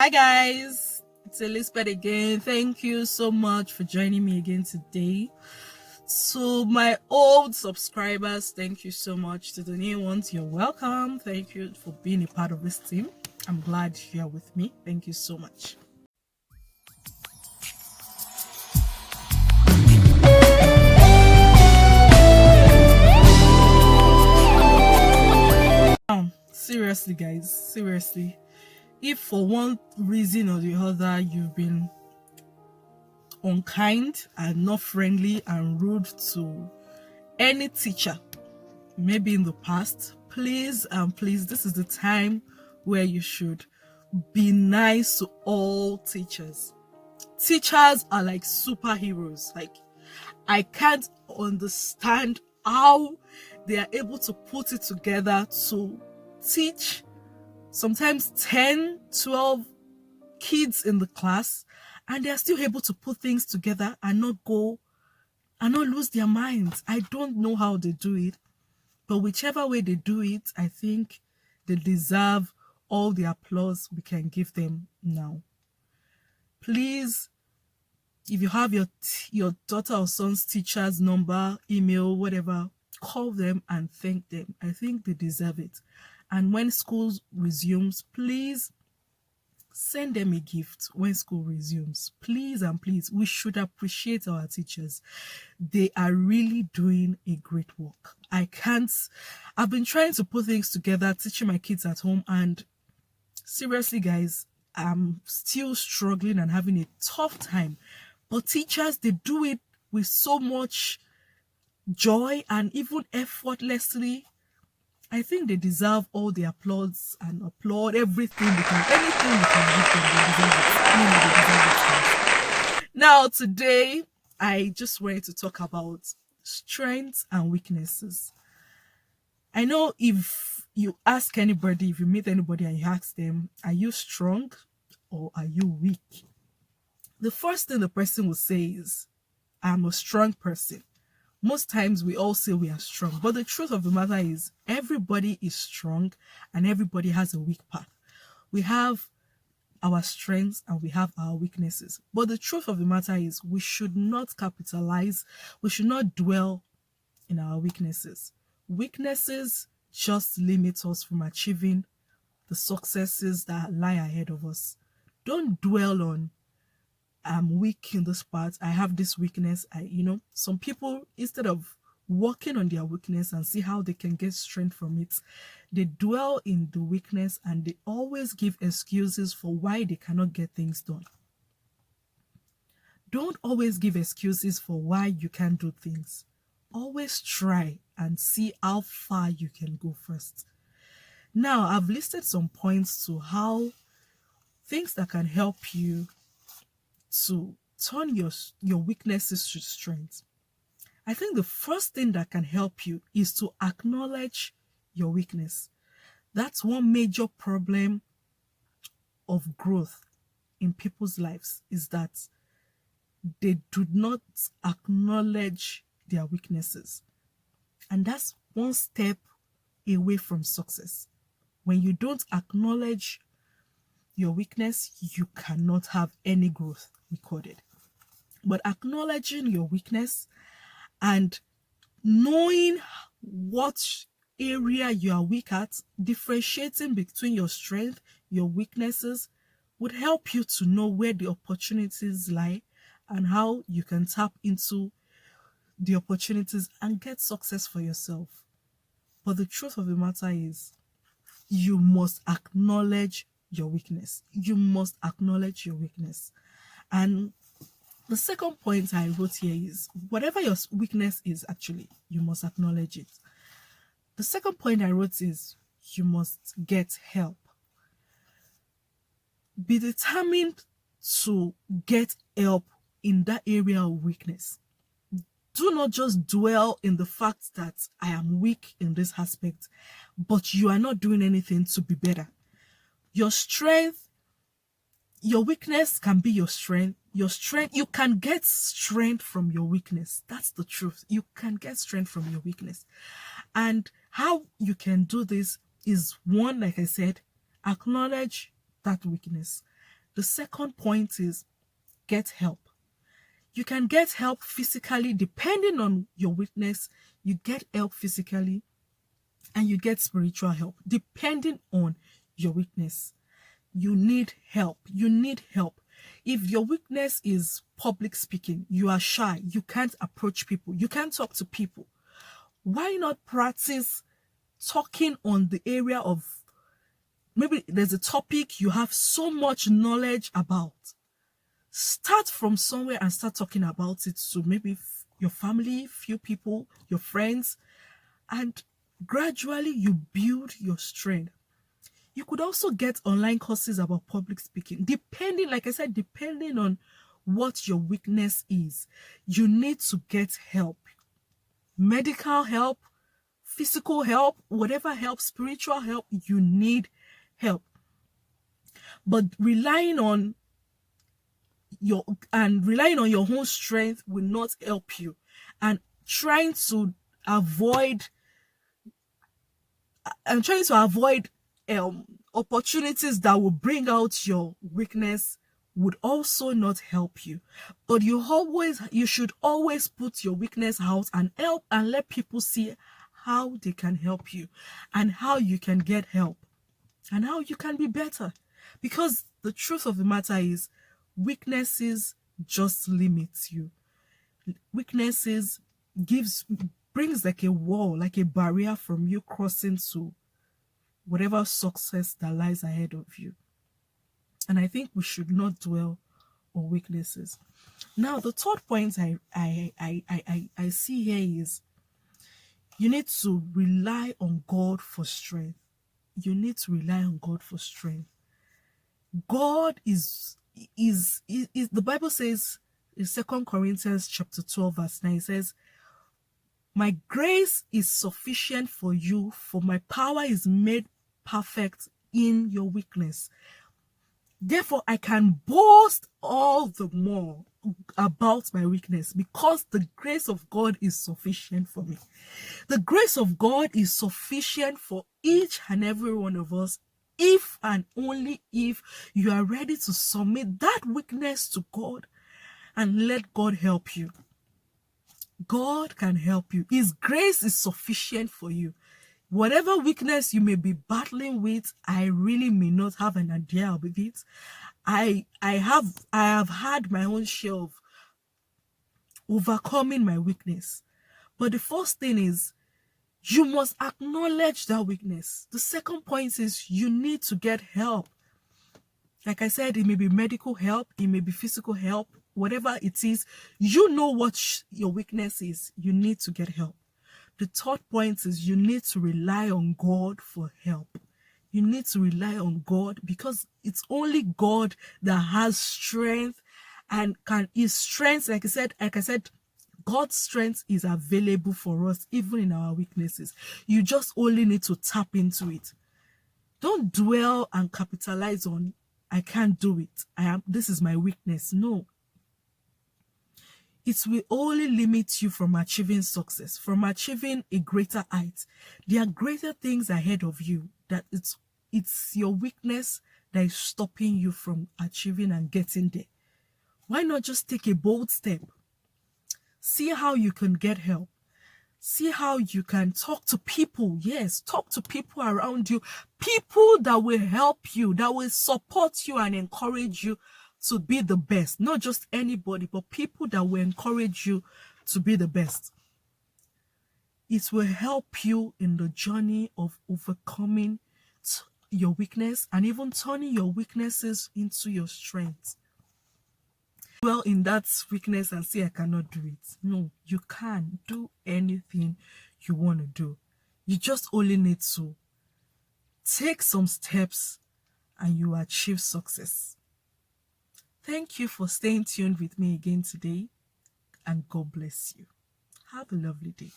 Hi guys, it's Elizabeth again. Thank you so much for joining me again today. To my old subscribers, thank you so much. To the new ones, you're welcome. Thank you for being a part of this team. I'm glad you're with me. Thank you so much. Seriously, guys, seriously. If for one reason or the other you've been unkind and not friendly and rude to any teacher, maybe in the past, please and please, this is the time where you should be nice to all teachers. Teachers are like superheroes. Like, I can't understand how they are able to put it together to teach sometimes 10, 12 kids in the class, and they are still able to put things together and not lose their minds. I don't know how they do it, but whichever way they do it, I think they deserve all the applause we can give them now. Please, if you have your daughter or son's teacher's number, email, whatever, call them and thank them. I think they deserve it. And when school resumes, please send them a gift when school resumes. Please and please, we should appreciate our teachers. They are really doing a great work. I've been trying to put things together, teaching my kids at home, and seriously, guys, I'm still struggling and having a tough time. But teachers, they do it with so much joy and even effortlessly. I think they deserve all the applause and applaud everything anything we can give them. They deserve it. Really, they deserve it. Now, today, I just wanted to talk about strengths and weaknesses. I know if you ask anybody, if you meet anybody and you ask them, are you strong or are you weak? The first thing the person will say is, I'm a strong person. Most times we all say we are strong, but the truth of the matter is everybody is strong and everybody has a weak part. We have our strengths and we have our weaknesses. But the truth of the matter is we should not capitalize, we should not dwell in our weaknesses. Weaknesses just limit us from achieving the successes that lie ahead of us. Don't dwell on, I'm weak in this part, I have this weakness. Some people, instead of working on their weakness and see how they can get strength from it, they dwell in the weakness and they always give excuses for why they cannot get things done. Don't always give excuses for why you can't do things. Always try and see how far you can go first. Now, I've listed some points to how things that can help you to turn your weaknesses to strength. I think the first thing that can help you is to acknowledge your weakness. That's one major problem of growth in people's lives, is that they do not acknowledge their weaknesses. And that's one step away from success. When you don't acknowledge your weakness, you cannot have any growth recorded. But acknowledging your weakness and knowing what area you are weak at, differentiating between your strength, your weaknesses, would help you to know where the opportunities lie and how you can tap into the opportunities and get success for yourself. But the truth of the matter is, you must acknowledge your weakness. You must acknowledge your weakness. And the second point I wrote here is, whatever your weakness is, actually, you must acknowledge it. The second point I wrote is, you must get help. Be determined to get help in that area of weakness. Do not just dwell in the fact that I am weak in this aspect, but you are not doing anything to be better. Your strength, your weakness can be your strength. Your strength, you can get strength from your weakness. That's the truth. You can get strength from your weakness. And how you can do this is, one, like I said, acknowledge that weakness. The second point is get help. You can get help physically depending on your weakness. You get help physically and you get spiritual help depending on your weakness. You need help. You need help. If your weakness is public speaking, you are shy, you can't approach people, you can't talk to people, why not practice talking on the area of, maybe there's a topic you have so much knowledge about. Start from somewhere and start talking about it to maybe your family, few people, your friends, and gradually you build your strength. You could also get online courses about public speaking, depending, like I said, depending on what your weakness is. You need to get help. Medical help, physical help, whatever help, spiritual help, you need help. But relying on your own strength will not help you. And trying to avoid opportunities that will bring out your weakness would also not help you. But you should always put your weakness out and help and let people see how they can help you and how you can get help and how you can be better. Because the truth of the matter is, weaknesses just limits you. Weaknesses brings like a wall, like a barrier from you crossing to whatever success that lies ahead of you. And I think we should not dwell on weaknesses. Now, the third point I see here is you need to rely on God for strength. You need to rely on God for strength. God is the Bible says in 2 Corinthians chapter 12 verse 9, it says, "My grace is sufficient for you, for my power is made perfect in your weakness. Therefore, I can boast all the more about my weakness because the grace of God is sufficient for me." The grace of God is sufficient for each and every one of us if and only if you are ready to submit that weakness to God and let God help you. God can help you. His grace is sufficient for you. Whatever weakness you may be battling with, I really may not have an idea of it. I have had my own share of overcoming my weakness. But the first thing is, you must acknowledge that weakness. The second point is you need to get help. Like I said, it may be medical help, it may be physical help, whatever it is, you know what your weakness is. You need to get help. The third point is you need to rely on God for help. You need to rely on God because it's only God that has strength and his strength, like I said, God's strength is available for us even in our weaknesses. You just only need to tap into it. Don't dwell and capitalize on, I can't do it. This is my weakness. No. It will only limit you from achieving success, from achieving a greater height. There are greater things ahead of you that it's your weakness that is stopping you from achieving and getting there. Why not just take a bold step? See how you can get help. See how you can talk to people. Yes, talk to people around you. People that will help you, that will support you and encourage you to be the best. Not just anybody, but people that will encourage you to be the best. It will help you in the journey of overcoming your weakness and even turning your weaknesses into your strength. Well, in that weakness and say I cannot do it. No, you can do anything you want to do. You just only need to take some steps and you achieve success. Thank you for staying tuned with me again today, and God bless you. Have a lovely day.